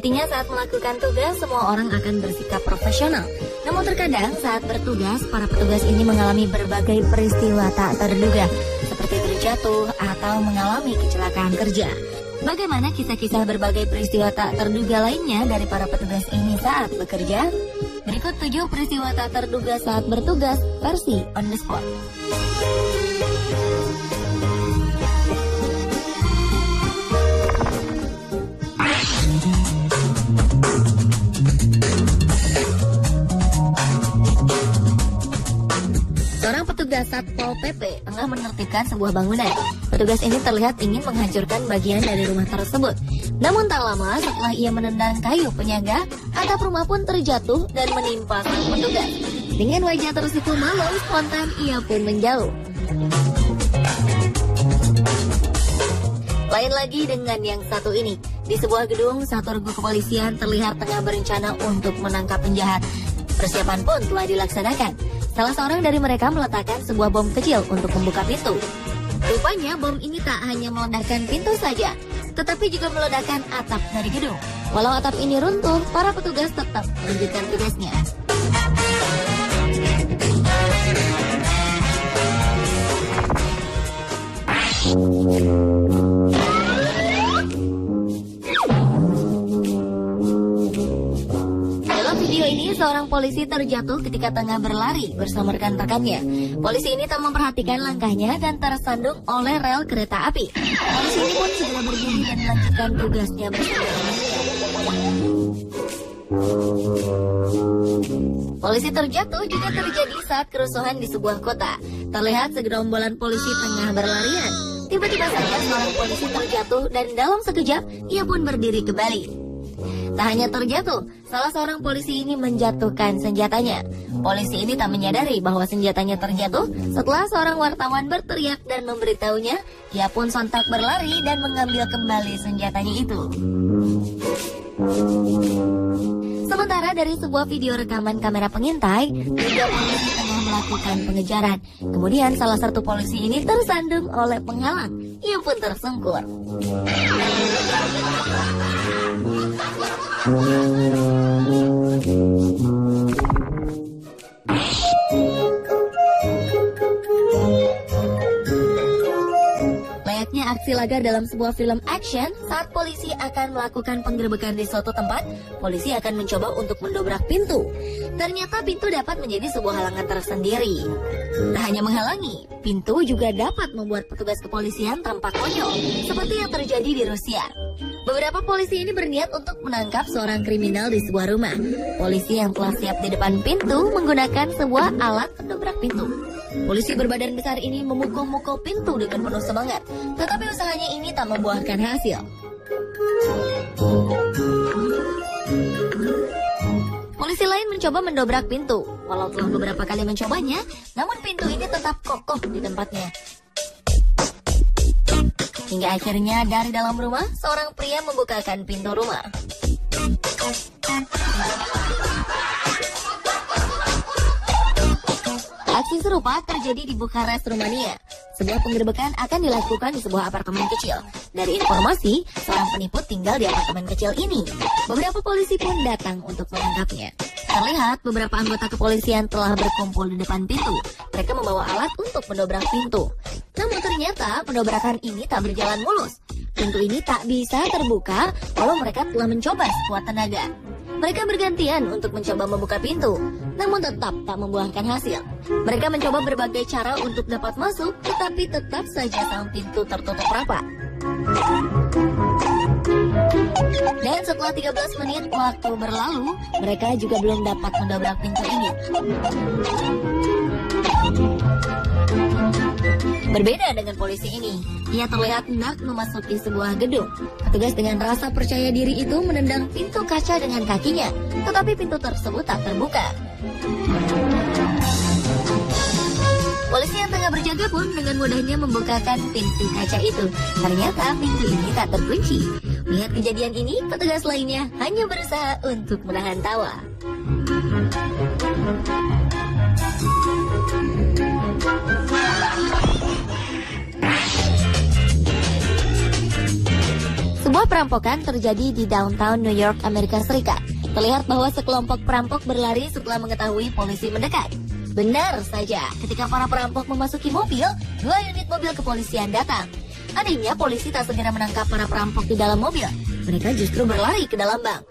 Semestinya saat melakukan tugas, semua orang akan bersikap profesional. Namun terkadang saat bertugas, para petugas ini mengalami berbagai peristiwa tak terduga, seperti terjatuh atau mengalami kecelakaan kerja. Bagaimana kisah-kisah berbagai peristiwa tak terduga lainnya dari para petugas ini saat bekerja? Berikut 7 peristiwa tak terduga saat bertugas versi on the spot. Seorang petugas Satpol PP tengah menertibkan sebuah bangunan. Petugas ini terlihat ingin menghancurkan bagian dari rumah tersebut. Namun tak lama setelah ia menendang kayu penyangga, atap rumah pun terjatuh dan menimpa sang petugas. Dengan wajah tersipu malu, spontan ia pun menjauh. Lain lagi dengan yang satu ini. Di sebuah gedung, satu regu kepolisian terlihat tengah berencana untuk menangkap penjahat. Persiapan pun telah dilaksanakan. Salah seorang dari mereka meletakkan sebuah bom kecil untuk membuka pintu. Rupanya bom ini tak hanya meledakkan pintu saja, tetapi juga meledakkan atap dari gedung. Walau atap ini runtuh, para petugas tetap melanjutkan tugasnya. Seorang polisi terjatuh ketika tengah berlari bersama rekan-rekannya. Polisi ini tak memperhatikan langkahnya dan tersandung oleh rel kereta api. Polisi ini pun segera berdiri dan melanjutkan tugasnya bersama temannya. Polisi terjatuh juga terjadi saat kerusuhan di sebuah kota. Terlihat segerombolan polisi tengah berlarian. Tiba-tiba saja seorang polisi terjatuh dan dalam sekejap ia pun berdiri kembali. Tak hanya terjatuh, salah seorang polisi ini menjatuhkan senjatanya. Polisi ini tak menyadari bahwa senjatanya terjatuh setelah seorang wartawan berteriak dan memberitahunya. Ia pun sontak berlari dan mengambil kembali senjatanya itu. Sementara dari sebuah video rekaman kamera pengintai, 3 polisi tengah melakukan pengejaran. Kemudian salah satu polisi ini tersandung oleh penghalang. Ia pun tersungkur. Layaknya aksi laga dalam sebuah film action, saat polisi akan melakukan penggerebekan di suatu tempat, polisi akan mencoba untuk mendobrak pintu. Ternyata pintu dapat menjadi sebuah halangan tersendiri. Tak hanya menghalangi, pintu juga dapat membuat petugas kepolisian tampak konyol, seperti yang terjadi di Rusia. Beberapa polisi ini berniat untuk menangkap seorang kriminal di sebuah rumah. Polisi yang telah siap di depan pintu menggunakan sebuah alat pendobrak pintu. Polisi berbadan besar ini memukul-mukul pintu dengan penuh semangat, tetapi usahanya ini tak membuahkan hasil. Polisi lain mencoba mendobrak pintu. Walau telah beberapa kali mencobanya, namun pintu ini tetap kokoh di tempatnya. Hingga akhirnya dari dalam rumah, seorang pria membukakan pintu rumah. Aksi serupa terjadi di Bukares, Rumania. Sebuah penggerebekan akan dilakukan di sebuah apartemen kecil. Dari informasi, seorang penipu tinggal di apartemen kecil ini. Beberapa polisi pun datang untuk menangkapnya. Terlihat beberapa anggota kepolisian telah berkumpul di depan pintu. Mereka membawa alat untuk mendobrak pintu. Namun ternyata pendobrakan ini tak berjalan mulus. Pintu ini tak bisa terbuka walau mereka telah mencoba sekuat tenaga. Mereka bergantian untuk mencoba membuka pintu, namun tetap tak membuahkan hasil. Mereka mencoba berbagai cara untuk dapat masuk, tetapi tetap saja sang pintu tertutup rapat. Dan setelah 13 menit waktu berlalu, mereka juga belum dapat mendobrak pintu ini. Berbeda dengan polisi ini, ia terlihat hendak memasuki sebuah gedung. Petugas dengan rasa percaya diri itu menendang pintu kaca dengan kakinya, tetapi pintu tersebut tak terbuka. Polisi yang tengah berjaga pun dengan mudahnya membukakan pintu kaca itu. Ternyata pintu ini tak terkunci. Melihat kejadian ini, petugas lainnya hanya berusaha untuk menahan tawa. Sebuah perampokan terjadi di downtown New York, Amerika Serikat. Terlihat bahwa sekelompok perampok berlari setelah mengetahui polisi mendekat. Benar saja, ketika para perampok memasuki mobil, 2 unit mobil kepolisian datang. Anehnya, polisi tak segera menangkap para perampok di dalam mobil. Mereka justru berlari ke dalam bank.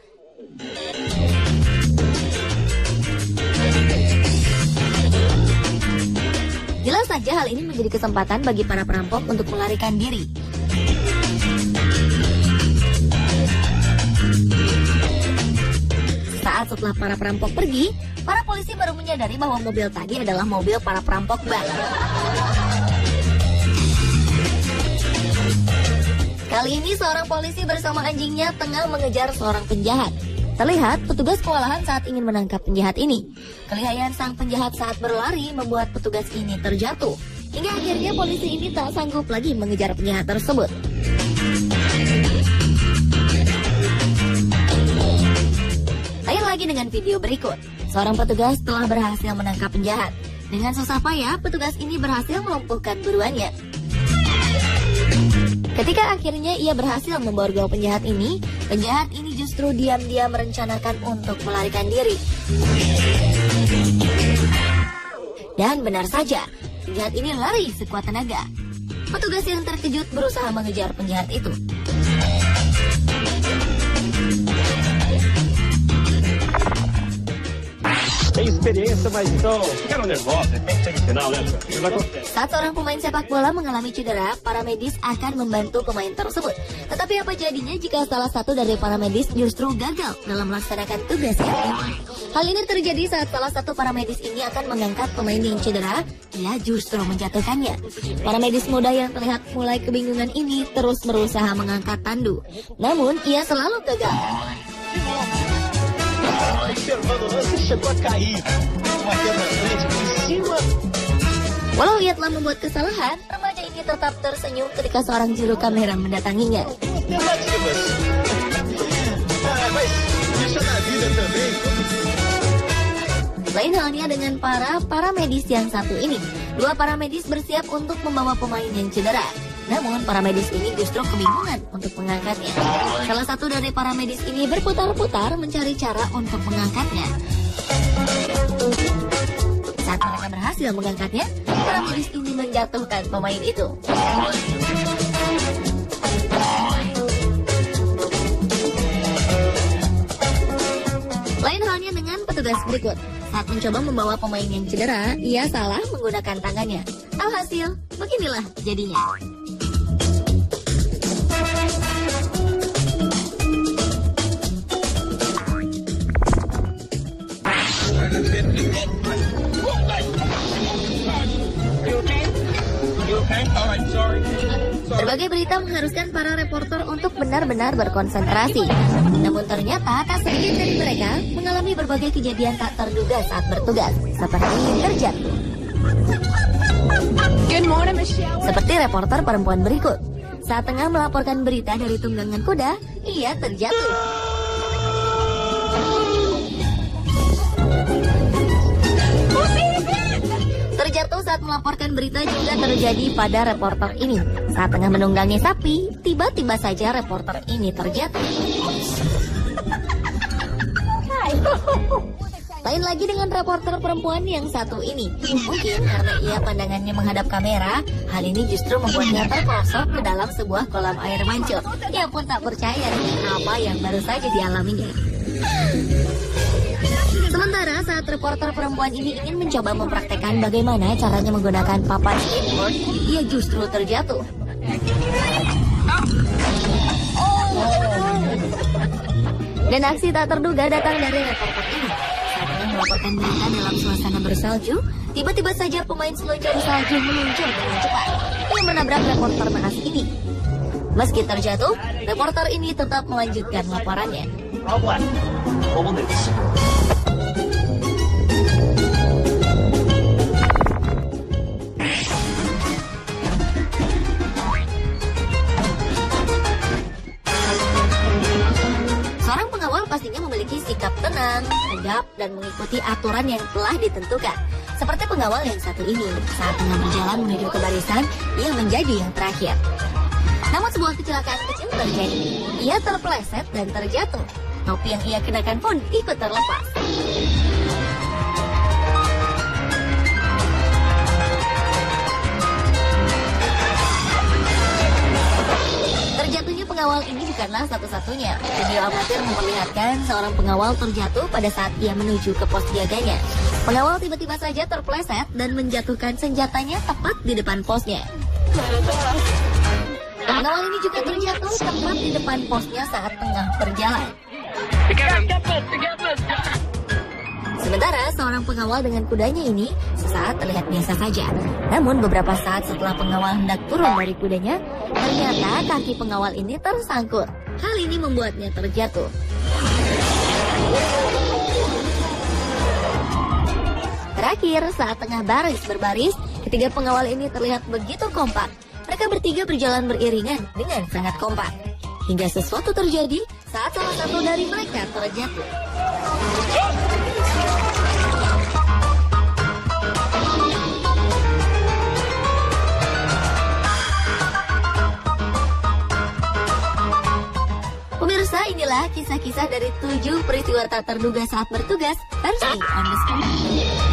Jelas saja hal ini menjadi kesempatan bagi para perampok untuk melarikan diri. Saat setelah para perampok pergi, para polisi baru menyadari bahwa mobil tadi adalah mobil para perampok bank. Kali ini seorang polisi bersama anjingnya tengah mengejar seorang penjahat. Terlihat petugas kewalahan saat ingin menangkap penjahat ini. Kelihayan sang penjahat saat berlari membuat petugas ini terjatuh. Hingga akhirnya polisi ini tak sanggup lagi mengejar penjahat tersebut. Lain lagi dengan video berikut. Seorang petugas telah berhasil menangkap penjahat. Dengan susah payah, petugas ini berhasil melumpuhkan buruannya. Ketika akhirnya ia berhasil memborgol penjahat ini justru diam-diam merencanakan untuk melarikan diri. Dan benar saja, penjahat ini lari sekuat tenaga. Petugas yang terkejut berusaha mengejar penjahat itu. Saat seorang pemain sepak bola mengalami cedera, para medis akan membantu pemain tersebut. Tetapi apa jadinya jika salah satu dari para medis justru gagal dalam melaksanakan tugasnya? Hal ini terjadi saat salah satu para medis ini akan mengangkat pemain yang cedera, ia justru menjatuhkannya. Para medis muda yang terlihat mulai kebingungan ini terus berusaha mengangkat tandu. Namun, ia selalu gagal. Walau ia telah membuat kesalahan, remaja ini tetap tersenyum ketika seorang juru kamera mendatanginya. Lain halnya dengan para medis yang satu ini. 2 para medis bersiap untuk membawa pemain yang cedera. Namun para medis ini justru kebingungan untuk mengangkatnya. Salah satu dari para medis ini berputar-putar mencari cara untuk mengangkatnya. Saat mereka berhasil mengangkatnya, para medis ini menjatuhkan pemain itu. Lain halnya dengan petugas berikut. Saat mencoba membawa pemain yang cedera, ia salah menggunakan tangannya. Alhasil, beginilah jadinya. Berbagai berita mengharuskan para reporter untuk benar-benar berkonsentrasi. Namun ternyata tak sedikit dari mereka mengalami berbagai kejadian tak terduga saat bertugas, seperti terjatuh. Seperti reporter perempuan berikut. Saat tengah melaporkan berita dari tunggangan kuda, ia terjatuh. Terjatuh saat melaporkan berita juga terjadi pada reporter ini. Saat tengah menunggangi sapi, tiba-tiba saja reporter ini terjatuh. Lain lagi dengan reporter perempuan yang satu ini. Mungkin karena ia pandangannya menghadap kamera, hal ini justru membuatnya terperosok ke dalam sebuah kolam air mancur. Ia pun tak percaya dengan apa yang baru saja dialaminya. Sementara saat reporter perempuan ini ingin mencoba mempraktekkan bagaimana caranya menggunakan papan skateboard, ia justru terjatuh. Dan aksi tak terduga datang dari reporter ini. Saat tengah melaporkan berita dalam suasana bersalju, tiba-tiba saja pemain seluncur salju meluncur dengan cepat. Ia menabrak reporter naas ini. Meski terjatuh, reporter ini tetap melanjutkan laporannya. Seorang pengawal pastinya memiliki sikap tenang, tegap, dan mengikuti aturan yang telah ditentukan. Seperti pengawal yang satu ini, saat tengah berjalan menuju ke barisan, ia menjadi yang terakhir. Namun sebuah kecelakaan kecil terjadi. Ia terpeleset dan terjatuh. Topi yang ia kenakan pun ikut terlepas. Terjatuhnya pengawal ini bukanlah satu-satunya. Video amatir memperlihatkan seorang pengawal terjatuh pada saat ia menuju ke pos jaganya. Pengawal tiba-tiba saja terpeleset dan menjatuhkan senjatanya tepat di depan posnya. Pengawal ini juga terjatuh tepat di depan posnya saat tengah berjalan. Sementara seorang pengawal dengan kudanya ini sesaat terlihat biasa saja. Namun beberapa saat setelah pengawal hendak turun dari kudanya, ternyata kaki pengawal ini tersangkut. Hal ini membuatnya terjatuh. Terakhir, saat tengah berbaris, ketiga pengawal ini terlihat begitu kompak. Mereka bertiga berjalan beriringan dengan sangat kompak. Hingga sesuatu terjadi saat salah satu dari mereka terjatuh. Pemirsa, inilah kisah-kisah dari 7 peristiwa tak terduga saat bertugas versi On The Spot.